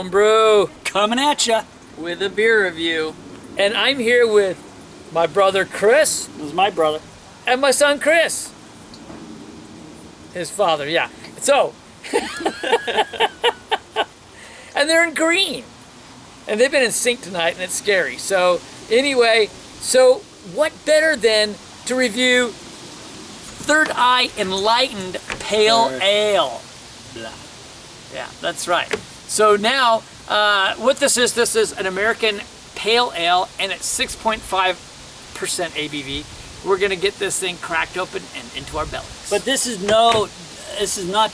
Homebrew coming at ya with a beer review. and I'm here with my brother Chris This is my brother. and my son Chris. His father, yeah. So, and they're in green. And they've been in sync tonight and it's scary. So, anyway, so what better than to review Third Eye Enlightened Pale Ale. Blah. Yeah, that's right. So now, what this is an American Pale Ale and it's 6.5% ABV. We're gonna get this thing cracked open and into our bellies. But this is not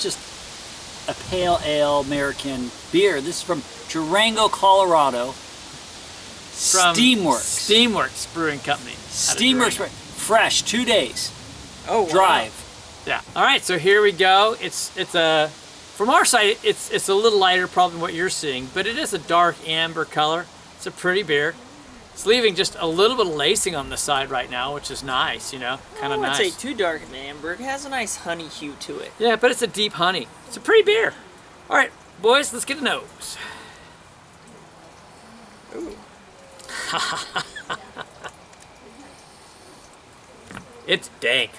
just a pale ale American beer. This is from Durango, Colorado. from Steamworks. Steamworks Brewing Company. Steamworks Brewing. Fresh, 2 days. Oh, wow. Drive. Yeah. All right, so here we go. It's a from our side it's a little lighter probably than what you're seeing, but it is a dark amber color. It's a pretty beer. It's leaving just a little bit of lacing on the side right now, which is nice, you know, kind of nice. I wouldn't say too dark an amber. It has a nice honey hue to it. Yeah, but it's a deep honey. It's a pretty beer. All right, boys, let's get a nose. Ooh. It's dank.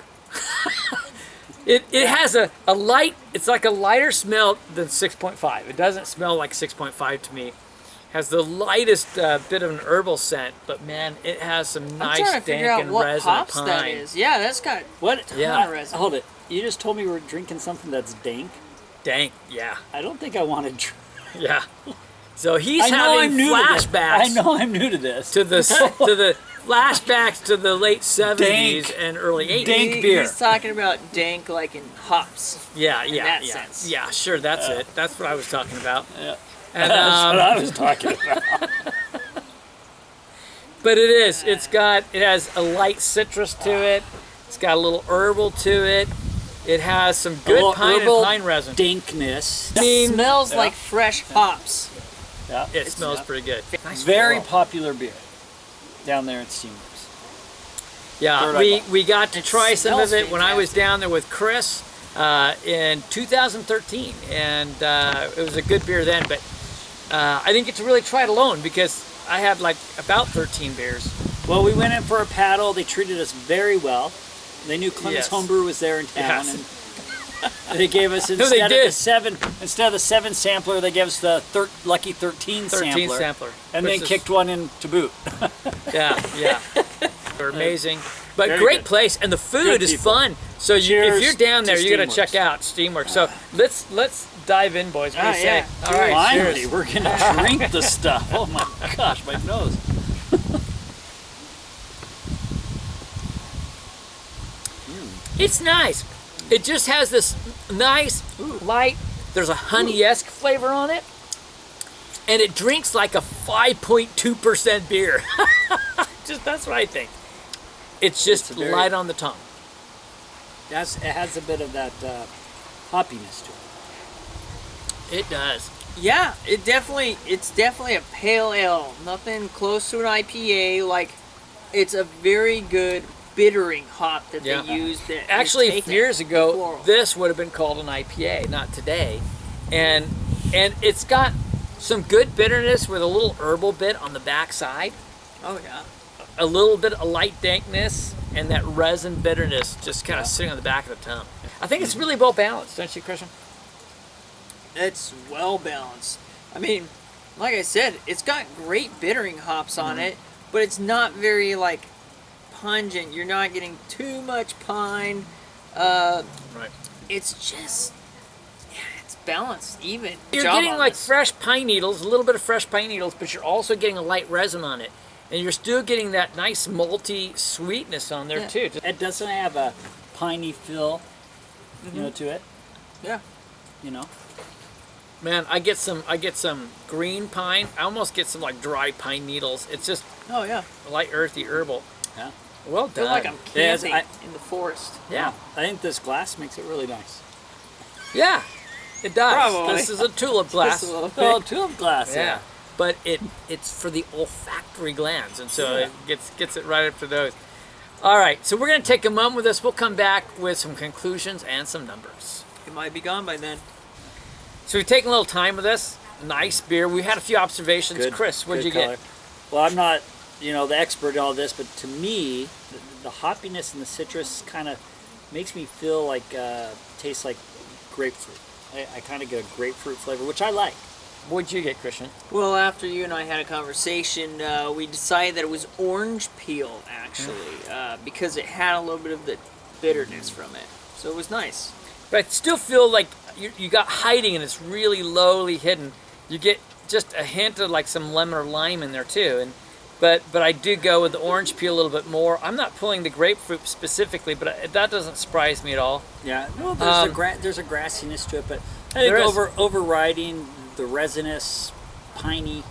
It has a light, it's like a lighter smell than 6.5. It doesn't smell like 6.5 to me. Has the lightest bit of an herbal scent, but man, it has some nice I'm trying to figure dank out and what resin hops pine. that is. Yeah, that's got What? a ton Yeah. of resin. Hold it. You just told me we're drinking something that's dank. Dank, yeah, I don't think I want to drink. yeah. So he's I know having I'm new to this. flashbacks I know I'm new to this. to the flashbacks to the late 70s Dank. and early 80s. Dank beer. He's talking about dank like in hops. Yeah, yeah, that yeah. sense. Yeah, sure, that's it. That's what I was talking about. Yeah. And, That's what I was talking about. but it is. It has a light citrus to it. It's got a little herbal to it. It has some good pine and herbal pine resin. dankness. I mean, Smells Yeah. like fresh hops. Yeah. it smells pretty good. Nice Very floral. popular beer down there at Steamworks. Yeah, Third we, Eye. we got to It try some of smells it when I was fantastic. down there with Chris in 2013, and it was a good beer then. But I didn't get to really try it alone because I had like about 13 beers. Well, we went in for a paddle. They treated us very well. They knew Clemens Yes. Homebrew was there in town, Yes. and they gave us they instead did. of the 7 sampler, they gave us the lucky 13 sampler, sampler, and which then is- kicked one in to boot. Yeah, yeah. They're amazing. But Very great good. place, and the food Good is people. fun. So if Cheers you're down there, to you're gonna Steamworks. check out Steamworks. So let's dive in, boys. What do you say? Yeah. All right, Finally, cheers. we're gonna drink the stuff. Oh my gosh, my nose. It's nice. It just has this nice, light, there's a honey-esque flavor on it. And it drinks like a 5.2% beer. That's what I think. It's just It's a very- light on the tongue. It has a bit of that hoppiness to it. It does. Yeah, it's definitely a pale ale. Nothing close to an IPA. Like, it's a very good bittering hop that Yeah. they use. That is Actually, taken years ago, floral. this would have been called an IPA, not today. And it's got some good bitterness with a little herbal bit on the back side. Oh yeah. A little bit of light dankness and that resin bitterness just kind of sitting on the back of the tongue. I think it's really well balanced, don't you, Christian? It's well balanced. I mean, like I said, it's got great bittering hops on it, but it's not very like pungent. You're not getting too much pine. Right. It's just, yeah, it's balanced, even. You're Job getting on like this. fresh pine needles, a little bit of fresh pine needles, but you're also getting a light resin on it. And you're still getting that nice malty sweetness on there Yeah. too. It doesn't have a piney feel, you know, to it. Yeah. You know. Man, I get some green pine. I almost get some like dry pine needles. It's just Oh yeah. light earthy herbal. Yeah. Well I feel done. like I'm Yes, camping in the forest. Yeah. I think this glass makes it really nice. Yeah, it does. Probably. This is a tulip glass. Just a little bit. Well, tulip glass. Yeah, but it's for the olfactory glands, and so Yeah. it gets it right up to those. All right, so we're gonna take a moment with this. We'll come back with some conclusions and some numbers. It might be gone by then. So we've taken a little time with this. nice beer. We had a few observations. Good, Chris, what'd good you color. get? Well, I'm not, the expert in all this, but to me, the hoppiness and the citrus kind of makes me feel like, tastes like grapefruit. I kind of get a grapefruit flavor, which I like. What'd you get, Christian? Well, after you and I had a conversation, we decided that it was orange peel, actually, because it had a little bit of the bitterness from it. So it was nice. But I still feel like you got hiding and it's really lowly hidden. You get just a hint of like some lemon or lime in there too. But I do go with the orange peel a little bit more. I'm not pulling the grapefruit specifically, but that doesn't surprise me at all. Yeah, well, there's a grassiness to it, but I There think is. overriding the resinous, piney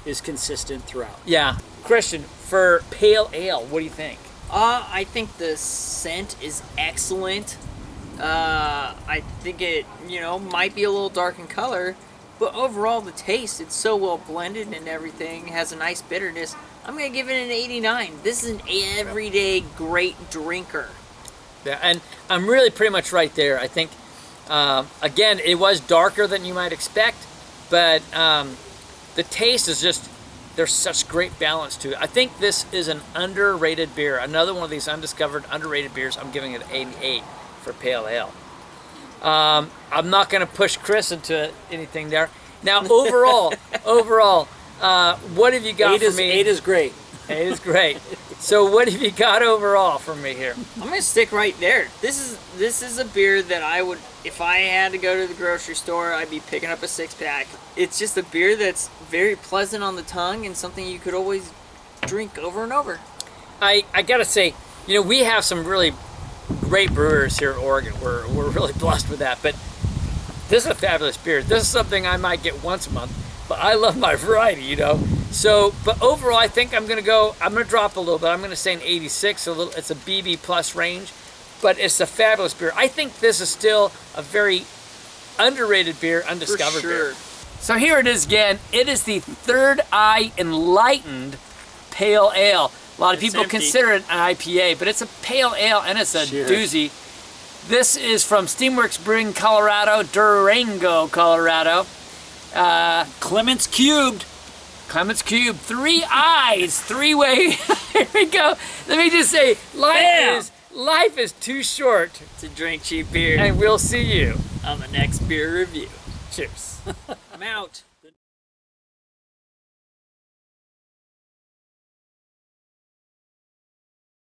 is consistent throughout. Yeah. Christian, for pale ale, what do you think? I think the scent is excellent. I think it, might be a little dark in color, but overall the taste, it's so well blended and everything, has a nice bitterness. I'm going to give it an 89. This is an everyday great drinker. Yeah, and I'm really pretty much right there. I think, again, it was darker than you might expect, but the taste is just, there's such great balance to it. I think this is an underrated beer. Another one of these undiscovered, underrated beers. I'm giving it an 88 for pale ale. I'm not going to push Chris into anything there. Now, overall, what have you got for me? 8 is great. 8 is great. So what have you got overall for me here? I'm going to stick right there. This is a beer that I would, if I had to go to the grocery store, I'd be picking up a 6-pack. It's just a beer that's very pleasant on the tongue and something you could always drink over and over. I got to say, we have some really great brewers here in Oregon. We're really blessed with that. But this is a fabulous beer. This is something I might get once a month, but I love my variety, So, but overall, I think I'm going to drop a little bit. I'm going to say an 86, it's a BB plus range, but it's a fabulous beer. I think this is still a very underrated beer, undiscovered beer. So here it is again. It is the Third Eye Enlightened Pale Ale. A lot of people consider it an IPA, but it's a pale ale and it's a doozy. This is from Steamworks Brewing, Colorado, Durango, Colorado. Clements Cubed. Clements Cube, 3 eyes, 3-way. Here we go. Let me just say, life is too short To drink cheap beer and we'll see you. on the next beer review. Cheers. I'm out.